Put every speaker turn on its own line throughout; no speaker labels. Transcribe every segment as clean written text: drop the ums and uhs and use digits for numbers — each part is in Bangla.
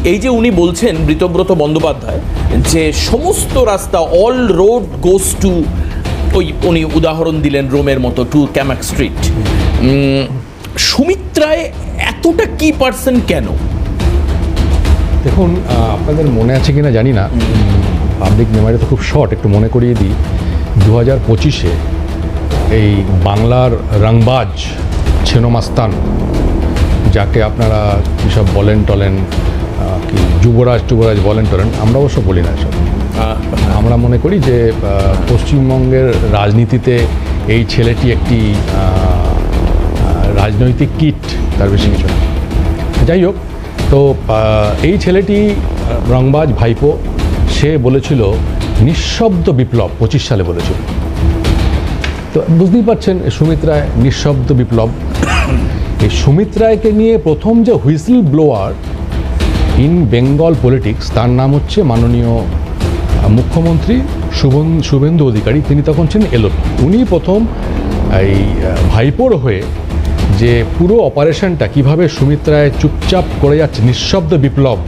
এই যে উনি বলছেন ব্রীতব্রত বন্দ্যোপাধ্যায় যে সমস্ত রাস্তা অল রোড গোস টু, ওই উনি উদাহরণ দিলেন রোমের মতো, টু ক্যামাক স্ট্রিট। সুমিত্রায় এতটা কি পার্সেন্ট কেন?
দেখুন, আপনাদের মনে আছে কিনা জানি না, পাবলিক মেমোরি তো খুব শর্ট, একটু মনে করিয়ে দিই। 2025-এ এই বাংলার রংবাজ ছেনোমাস্তান, যাকে আপনারা কীসব বলেন টলেন, কি যুবরাজ টুবরাজ বলেন টলেন, আমরা অবশ্য বলি না এসব। আমরা মনে করি যে পশ্চিমবঙ্গের রাজনীতিতে এই ছেলেটি একটি রাজনৈতিক কিট, তার বেশি কিছু না। যাই হোক, তো এই ছেলেটি রংবাজ ভাইপো, সে বলেছিল নিঃশব্দ বিপ্লব 25 সালে বলেছিল। তো বুঝতেই পারছেন সুমিত্রায় নিঃশব্দ বিপ্লব। এই সুমিত্রায়কে নিয়ে প্রথম যে whistle blower in Bengal politics, তার নাম হচ্ছে মাননীয় মুখ্যমন্ত্রী শুভেন্দু অধিকারী। তিনি তখন ছিলেন এলওপি। উনি প্রথম এই ভাইপোর হয়ে যে পুরো অপারেশনটা কিভাবে সুমিত্রায় চুপচাপ করে যাচ্ছে, নিঃশব্দ বিপ্লব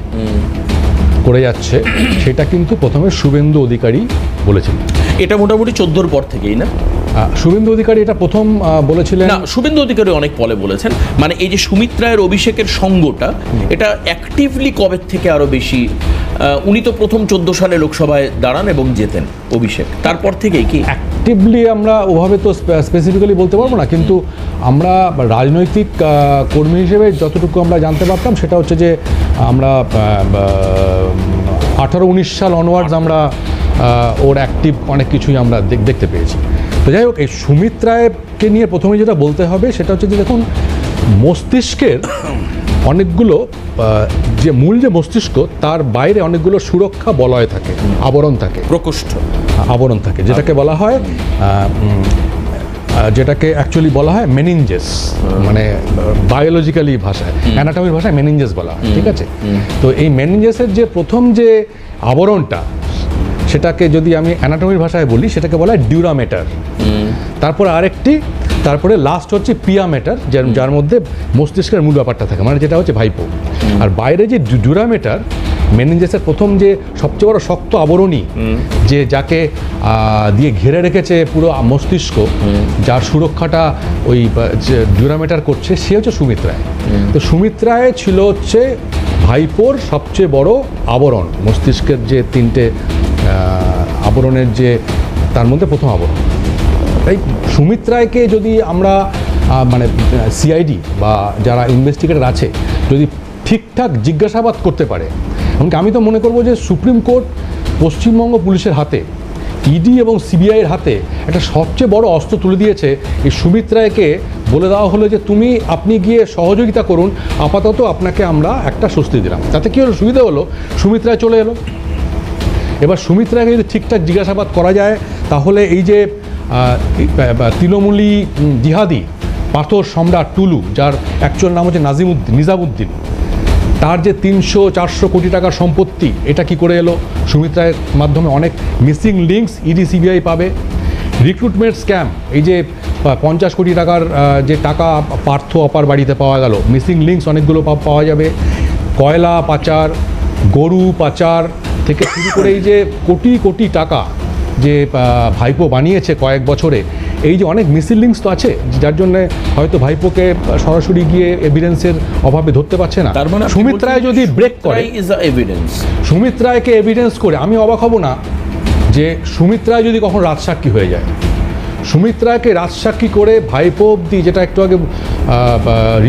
করে যাচ্ছে, সেটা কিন্তু প্রথমে শুভেন্দু অধিকারী বলেছিলেন।
এটা মোটামুটি 14-র পর থেকেই না?
শুভেন্দু অধিকারী এটা প্রথম বলেছিলেন
না, শুভেন্দু অধিকারী অনেক পরে বলেছেন। মানে এই যে সুমিত্রায়ের অভিষেকের সঙ্গটা, এটা অ্যাক্টিভলি কবে থেকে আরো বেশি? উনি তো প্রথম 14 সালে লোকসভায় দাঁড়ান এবং জেতেন অভিষেক, তারপর থেকেই কি
অ্যাক্টিভলি আমরা ওভাবে তো স্পেসিফিক্যালি বলতে পারবো না, কিন্তু আমরা রাজনৈতিক কর্মী হিসেবে যতটুকু আমরা জানতে পারতাম সেটা হচ্ছে যে আমরা 18-19 সাল অনওয়ার্ডস আমরা ওর অ্যাক্টিভ অনেক কিছুই আমরা দেখতে পেয়েছি। তো যাই হোক, এই সুমিত্রায়কে নিয়ে প্রথমে যেটা বলতে হবে সেটা হচ্ছে যে দেখুন, মস্তিষ্কের অনেকগুলো যে মূল যে মস্তিষ্ক, তার বাইরে অনেকগুলো সুরক্ষা বলয় থাকে, আবরণ থাকে,
প্রকোষ্ঠ
আবরণ থাকে, যেটাকে বলা হয় যেটাকে অ্যাকচুয়ালি বলা হয় মেনিনজেস, মানে বায়োলজিক্যালি ভাষায়, অ্যানাটমির ভাষায় মেনিনজেস বলা হয়, ঠিক আছে? তো এই মেনিনজেসের যে প্রথম যে আবরণটা, সেটাকে যদি আমি অ্যানাটমির ভাষায় বলি, সেটাকে বলা হয় ডিউরামেটার। তারপরে আরেকটি, তারপরে লাস্ট হচ্ছে পিয়ামেটার, যার মধ্যে মস্তিষ্কের মূল ব্যাপারটা থাকে, মানে যেটা হচ্ছে ভাইপো। আর বাইরে যে ডিউরামেটার, মেনিনজেসের প্রথম যে সবচেয়ে বড় শক্ত আবরণী, যে যাকে দিয়ে ঘিরে রেখেছে পুরো মস্তিষ্ক, যার সুরক্ষাটা ওই ডিউরামেটার করছে, সে হচ্ছে সুমিত্রায়। তো সুমিত্রায় ছিল হচ্ছে ভাইপোর সবচেয়ে বড় আবরণ, মস্তিষ্কের যে 3টে আবরণের যে, তার মধ্যে প্রথম আবরণ। তাই সুমিত্রায়কে যদি আমরা মানে সিআইডি বা যারা ইনভেস্টিগেটর আছে যদি ঠিকঠাক জিজ্ঞাসাবাদ করতে পারে, এমনকি আমি তো মনে করবো যে সুপ্রিম কোর্ট পশ্চিমবঙ্গ পুলিশের হাতে, ইডি এবং সিবিআইয়ের হাতে একটা সবচেয়ে বড় অস্ত্র তুলে দিয়েছে। এই সুমিত্রায়কে বলে দেওয়া হলো যে আপনি গিয়ে সহযোগিতা করুন, আপাতত আপনাকে আমরা একটা স্বস্তি দিলাম। তাতে কী হলো, সুবিধা হলো, সুমিত্রায় চলে এলো। এবার সুমিত্রাকে যদি ঠিকঠাক জিজ্ঞাসাবাদ করা যায়, তাহলে এই যে তৃণমূলী জিহাদি পাথর সম্রাট টুলু, যার অ্যাকচুয়াল নাম হচ্ছে নিজামুদ্দিন, তার যে 300-400 কোটি টাকার সম্পত্তি, এটা কি করে এলো? সুমিত্রার মাধ্যমে অনেক মিসিং লিঙ্কস ইডি সিবিআই পাবে। রিক্রুটমেন্ট স্ক্যাম, এই যে 50 কোটি টাকার যে টাকা পার্থ অপার বাড়িতে পাওয়া গেল, মিসিং লিঙ্কস অনেকগুলো পাওয়া যাবে। কয়লা পাচার, গরু পাচার থেকে শুরু করে এই যে কোটি কোটি টাকা যে ভাইপো বানিয়েছে কয়েক বছরে, এই যে অনেক মিসিং লিঙ্কস তো আছে, যার জন্য হয়তো ভাইপোকে সরাসরি গিয়ে এভিডেন্সের অভাবে ধরতে পারছে না।
তার মানে
সুমিত্রায় যদি ব্রেক করে, সুমিত্রায়কে এভিডেন্স করে, আমি অবাক হব না যে সুমিত্রায় যদি কখন রাজসাক্ষী হয়ে যায়। সুমিত্রাকে রাজসাক্ষী করে ভাইপো অব্দি, যেটা একটু আগে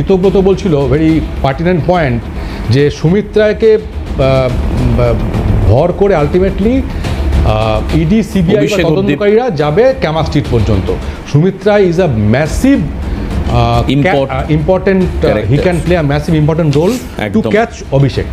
ঋতব্রত বলছিল, ভেরি পার্টিনেন্ট পয়েন্ট, যে সুমিত্রাকে ভর করে আলটিমেটলি ইডি সিবিআই তদন্তকারীরা যাবে ক্যামাক স্ট্রিট পর্যন্ত। Sumitra is a massive important he can play a massive important role to catch Abhishek.